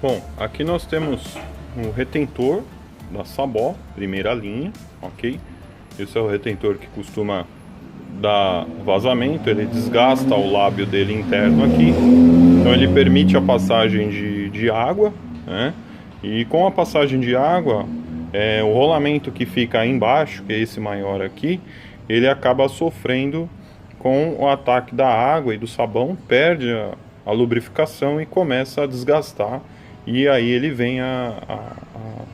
Bom, aqui nós temos o retentor da Sabó, primeira linha, ok? Esse é o retentor que costuma dar vazamento, ele desgasta o lábio dele interno aqui, então ele permite a passagem de água, né? E com a passagem de água, o rolamento que fica aí embaixo, que é esse maior aqui, ele acaba sofrendo com o ataque da água e do sabão, perde a lubrificação e começa a desgastar, e aí ele vem a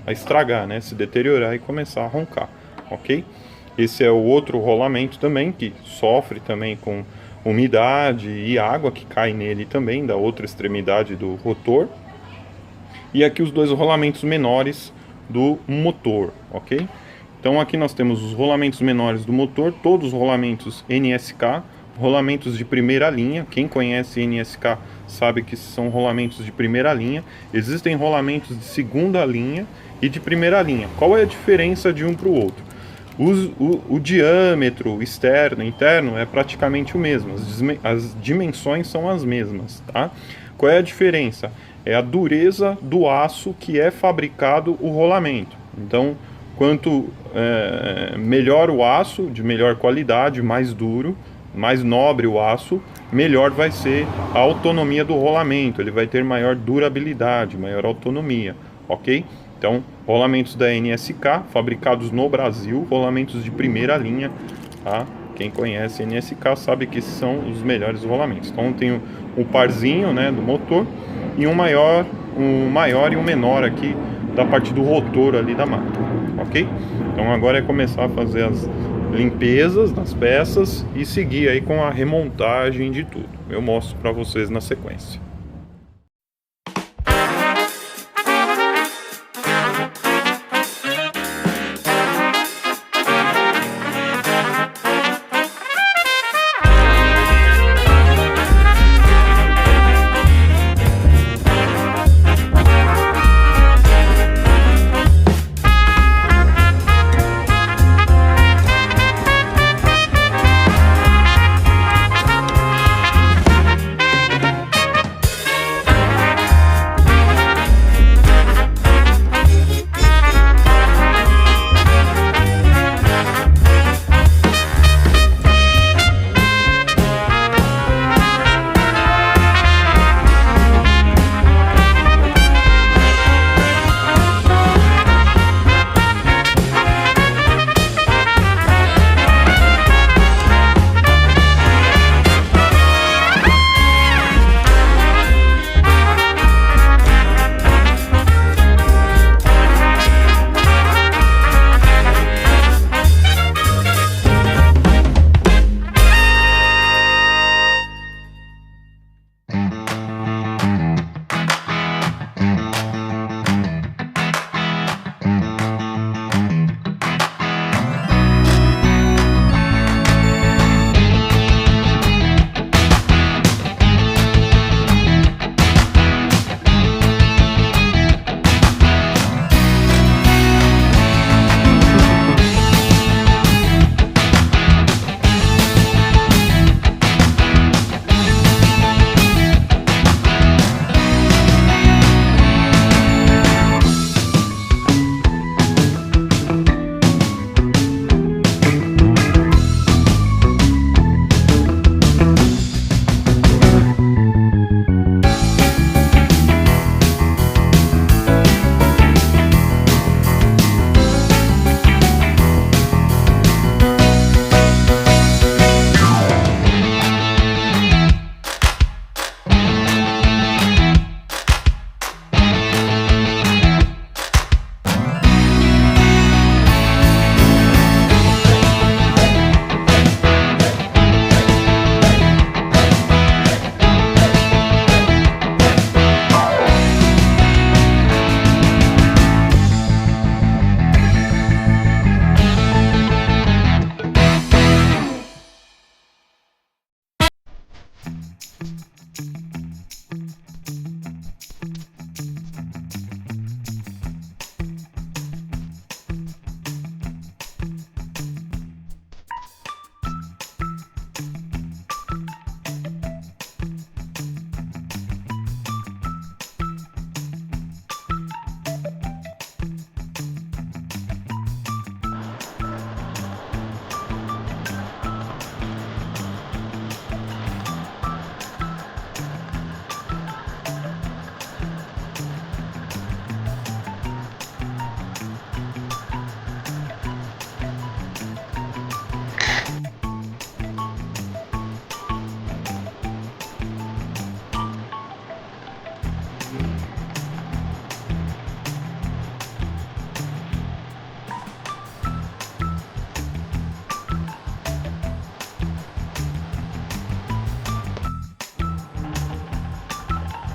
estragar, né? Se deteriorar e começar a roncar, ok? Esse é o outro rolamento também, que sofre também com umidade e água que cai nele também, da outra extremidade do rotor. E aqui os dois rolamentos menores do motor, ok? Então aqui nós temos os rolamentos menores do motor, todos os rolamentos NSK, rolamentos de primeira linha. Quem conhece NSK sabe que são rolamentos de primeira linha. Existem rolamentos de segunda linha e de primeira linha. Qual é a diferença de um para o outro? O diâmetro externo e interno é praticamente o mesmo, as dimensões são as mesmas, tá? Qual é a diferença? É a dureza do aço que é fabricado o rolamento. Então, quanto melhor o aço, de melhor qualidade, mais duro, mais nobre o aço, melhor vai ser a autonomia do rolamento, ele vai ter maior durabilidade, maior autonomia, ok? Então, rolamentos da NSK, fabricados no Brasil, rolamentos de primeira linha, tá? Quem conhece NSK sabe que esses são os melhores rolamentos. Então, tem o parzinho, né, do motor, e um maior e um menor aqui da parte do rotor ali da máquina, ok? Então, agora é começar a fazer as limpezas das peças e seguir aí com a remontagem de tudo. Eu mostro para vocês na sequência.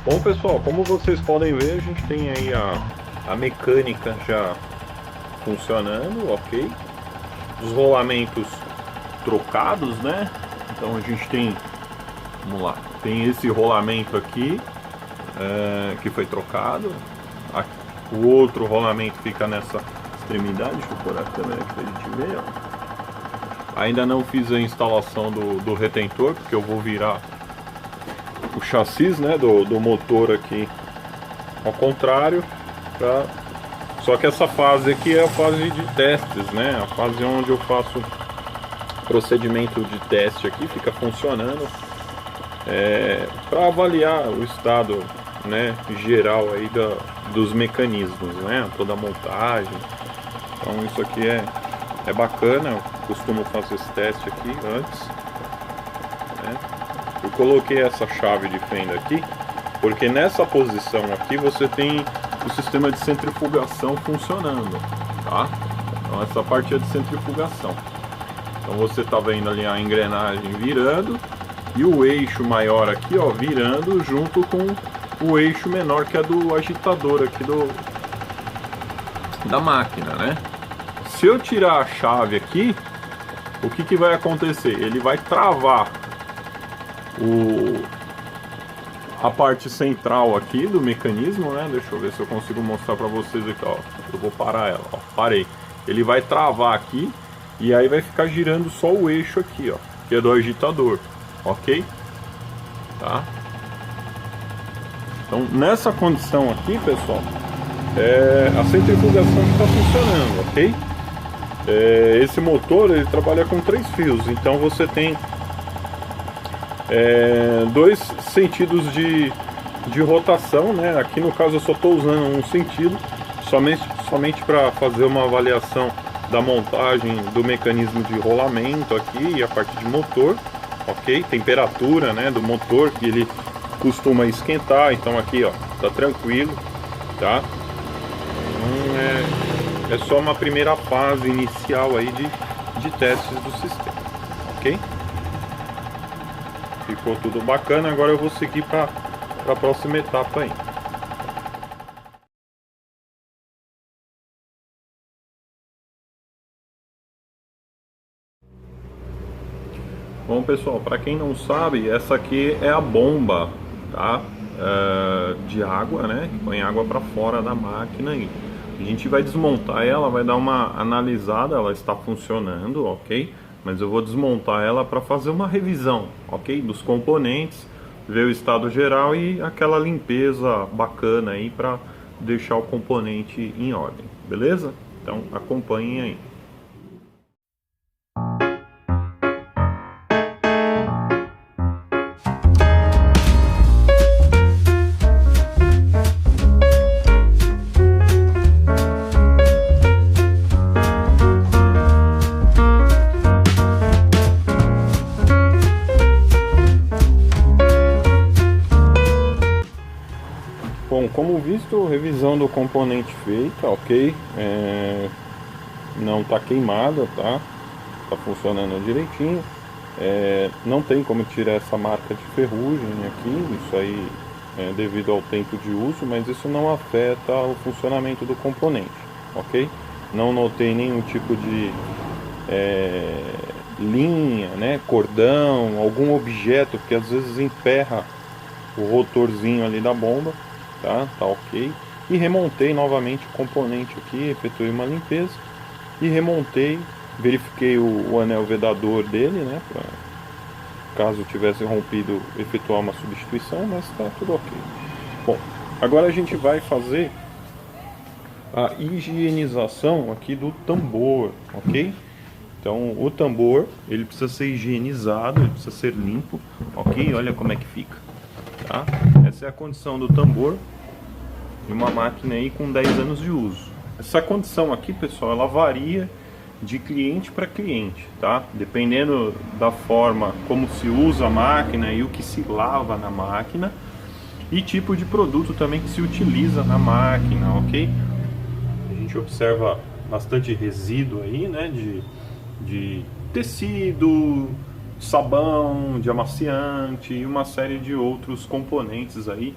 Bom pessoal, como vocês podem ver, a gente tem aí a mecânica já funcionando, ok? Os rolamentos trocados, né? Então a gente tem, vamos lá, tem esse rolamento aqui que foi trocado. O outro rolamento fica nessa extremidade. Deixa eu pôr a câmera aqui pra gente ver, ó. Ainda não fiz a instalação do retentor, porque eu vou virar o chassi, né, do motor aqui ao contrário, só que essa fase aqui é a fase de testes, né, a fase onde eu faço procedimento de teste aqui, fica funcionando para avaliar o estado, né, geral aí dos mecanismos, né, toda a montagem. Então isso aqui é bacana, eu costumo fazer esse teste aqui antes, né. Eu coloquei essa chave de fenda aqui porque nessa posição aqui você tem o sistema de centrifugação funcionando, tá? Então essa parte é de centrifugação. Então você tá vendo ali a engrenagem virando e o eixo maior aqui, ó, virando junto com o eixo menor, que é do agitador aqui da máquina, né? Se eu tirar a chave aqui, o que vai acontecer? Ele vai travar a parte central aqui do mecanismo, né? Deixa eu ver se eu consigo mostrar para vocês aqui, ó. Eu vou parar ela, ó. Parei. Ele vai travar aqui e aí vai ficar girando só o eixo aqui, ó, que é do agitador, ok? Tá? Então nessa condição aqui, pessoal, a centrifugação está funcionando, ok? Esse motor ele trabalha com 3 fios, então você tem 2 sentidos de rotação, né? Aqui no caso eu só estou usando um sentido, somente para fazer uma avaliação da montagem do mecanismo de rolamento aqui e a parte de motor, ok? Temperatura, né, do motor, que ele costuma esquentar, então aqui, ó, tá tranquilo, tá? Então é só uma primeira fase inicial aí de testes do sistema, ok? Ficou tudo bacana, agora eu vou seguir para a próxima etapa aí. Bom pessoal, para quem não sabe, essa aqui é a bomba, tá? De água, né? Que põe água para fora da máquina e a gente vai desmontar ela, vai dar uma analisada, ela está funcionando, ok? Mas eu vou desmontar ela para fazer uma revisão, ok? Dos componentes, ver o estado geral e aquela limpeza bacana aí para deixar o componente em ordem, beleza? Então acompanhem aí. Bom, como visto, revisão do componente feita, ok? Não está queimada, tá? Tá funcionando direitinho. Não tem como tirar essa marca de ferrugem aqui, isso aí é devido ao tempo de uso, mas isso não afeta o funcionamento do componente, ok? Não notei nenhum tipo de linha, né, cordão, algum objeto, porque às vezes emperra o rotorzinho ali da bomba. Tá ok. E remontei novamente o componente aqui, efetuei uma limpeza e remontei, verifiquei o anel vedador dele, né, pra, caso tivesse rompido, efetuar uma substituição, mas está tudo ok. Bom, agora a gente vai fazer a higienização aqui do tambor, ok? Então o tambor ele precisa ser higienizado, ele precisa ser limpo, ok? Olha como é que fica, tá? Essa é a condição do tambor de uma máquina aí com 10 anos de uso. Essa condição aqui, pessoal, ela varia de cliente para cliente, tá? Dependendo da forma como se usa a máquina e o que se lava na máquina e tipo de produto também que se utiliza na máquina, ok? A gente observa bastante resíduo aí, né? De tecido, sabão, de amaciante e uma série de outros componentes aí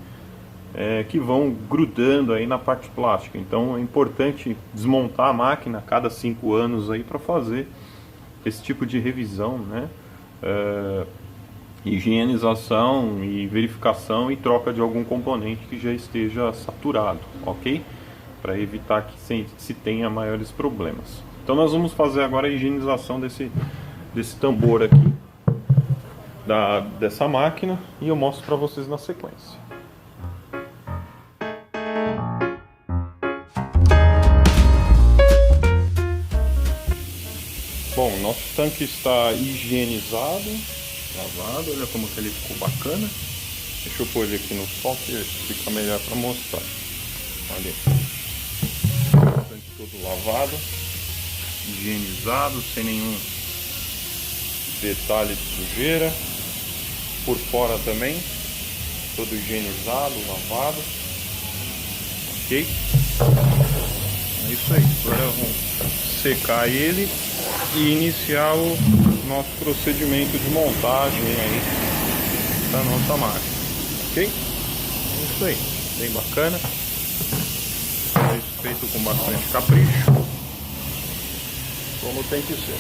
que vão grudando aí na parte plástica. Então é importante desmontar a máquina a cada 5 anos aí para fazer esse tipo de revisão, né? Higienização e verificação e troca de algum componente que já esteja saturado, ok? Para evitar que se tenha maiores problemas. Então nós vamos fazer agora a higienização desse tambor aqui, dessa máquina, e eu mostro para vocês na sequência. Bom, nosso tanque está higienizado, lavado, olha como que ele ficou bacana. Deixa eu pôr ele aqui no sol que fica melhor para mostrar. Olha aí. O tanque todo lavado, higienizado, sem nenhum detalhe de sujeira. Por fora também, todo higienizado, lavado. Ok? É isso aí. Agora vamos secar ele e iniciar o nosso procedimento de montagem aí da nossa máquina, ok? É isso aí, bem bacana, feito com bastante capricho, como tem que ser.